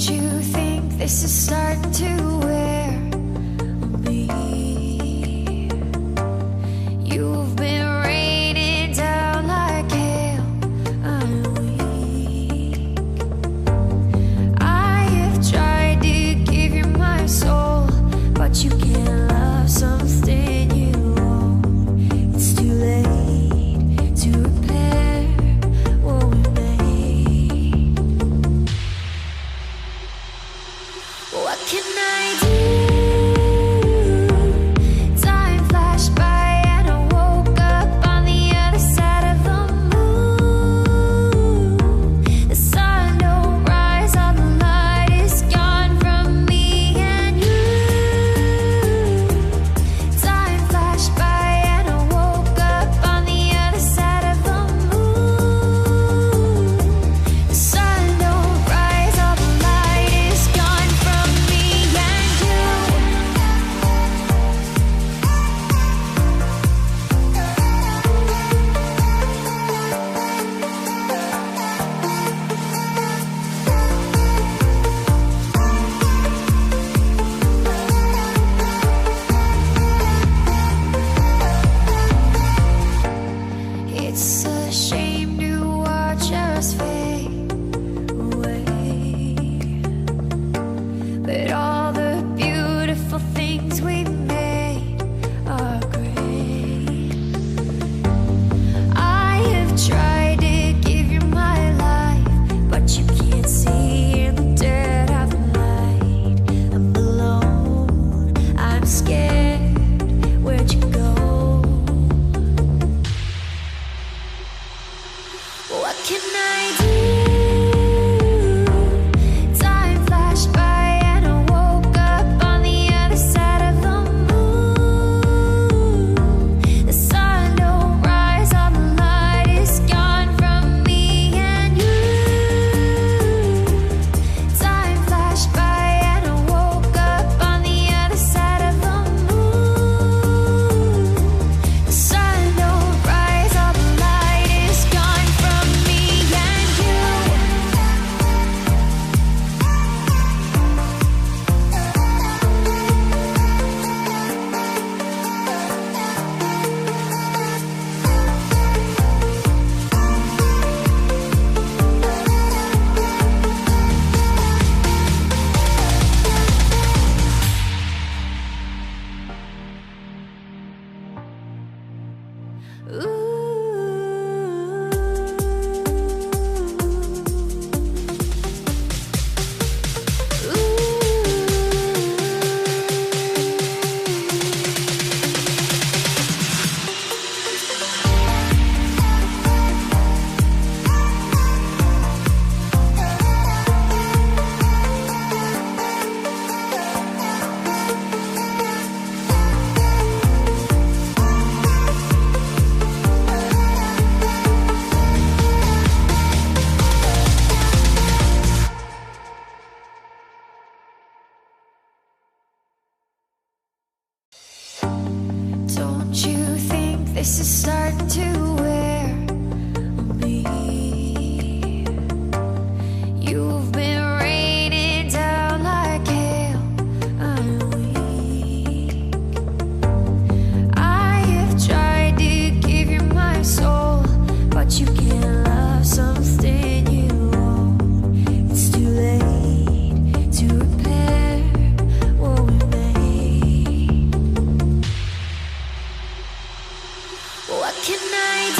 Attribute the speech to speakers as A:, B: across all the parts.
A: you think this is starting to wear on me? You've been raining down like hail. I'm weak. I have tried to give you my soul, but you can't love something you own. It's too late to repair what we made. What can I do? Time flashed by and I woke up on the other side of the moon. The sun don't rise, all the light is gone from me and you. Time flashed by and I woke up on the other side of the moon. The sun don't rise, all the light is gone from me and you. It's a shame to watch us fade away, but all the beautiful things we made are great. I have tried to give you my life, but you can't see in the dead of the night. I'm alone, I'm scared. Where'd you go? What can I do? Time flashed by and I woke up on the other side of the moon. The sun don't rise, all the light is gone from me and you. Time flashed by and I woke up on the other side of the moon. The sun don't rise, all the light is gone from me and you. Don't you think this is starting to wear on me? You've been raining down like hail. I'm weak. I have tried to give you my soul, but you can't love something you own. It's too late to repair what we made. What can I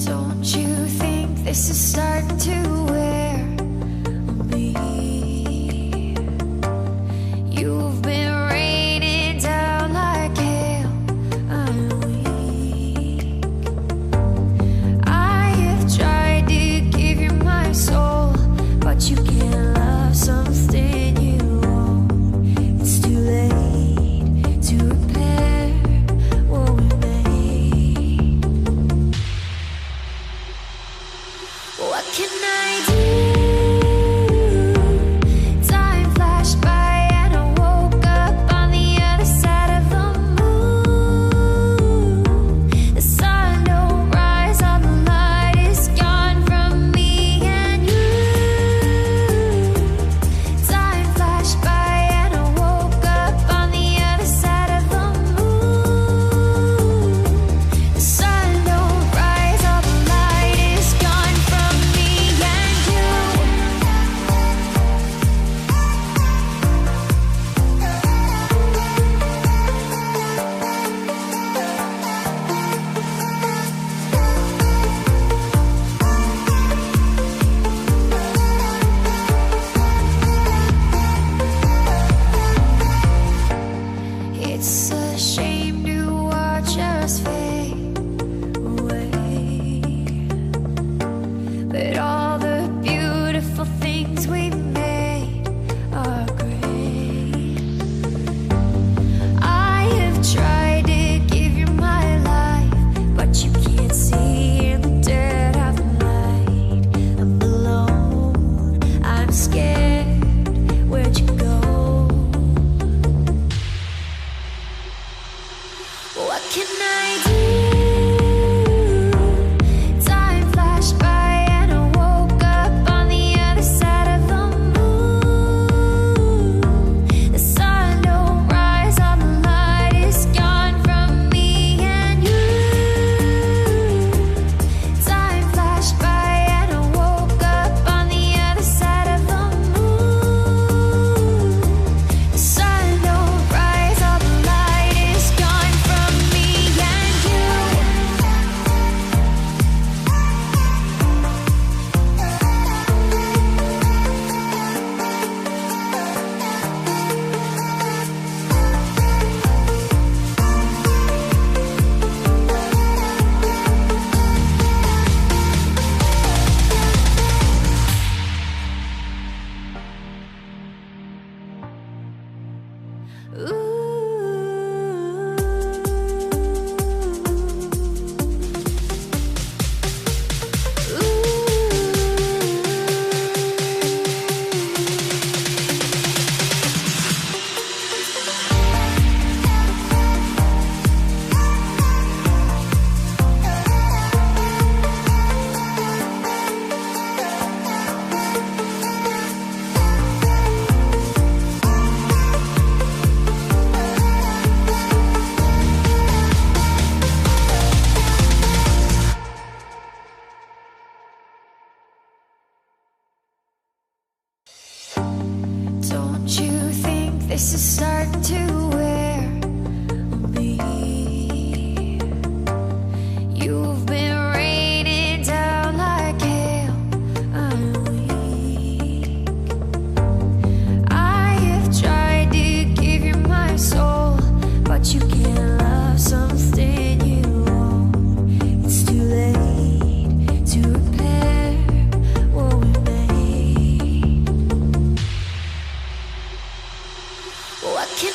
A: Don't you think this is starting to wear on me? You've been raining down like hail. I'm weak. I have tried to give you my soul, but you can't love something you own. It's too late to repair what we made. What can I do? Time flashed by and I woke up on the other side of the moon. The sun don't rise, all the light is gone from me and you. Time flashed by and I woke up on the other side of the moon. The sun don't rise, all the light is gone from me and you. It's a shame to watch us fade away, but all the beautiful things we made are great. I have tried to give you my life, but you can't see in the dead of the night. I'm alone, I'm scared. Where'd you go? What can I do? Time flashed by and I woke up on the other side of the moon. The sun don't rise, all the light is gone from me and you. Time flashed by and I woke up on the other side of the moon. The sun don't rise, all the light is gone from me and you. Don't you think this is starting to wear on me? You've been raining down like hail. I'm weak. I have tried to give you my soul, but you can't love something you own. It's too late to repair what we made. What can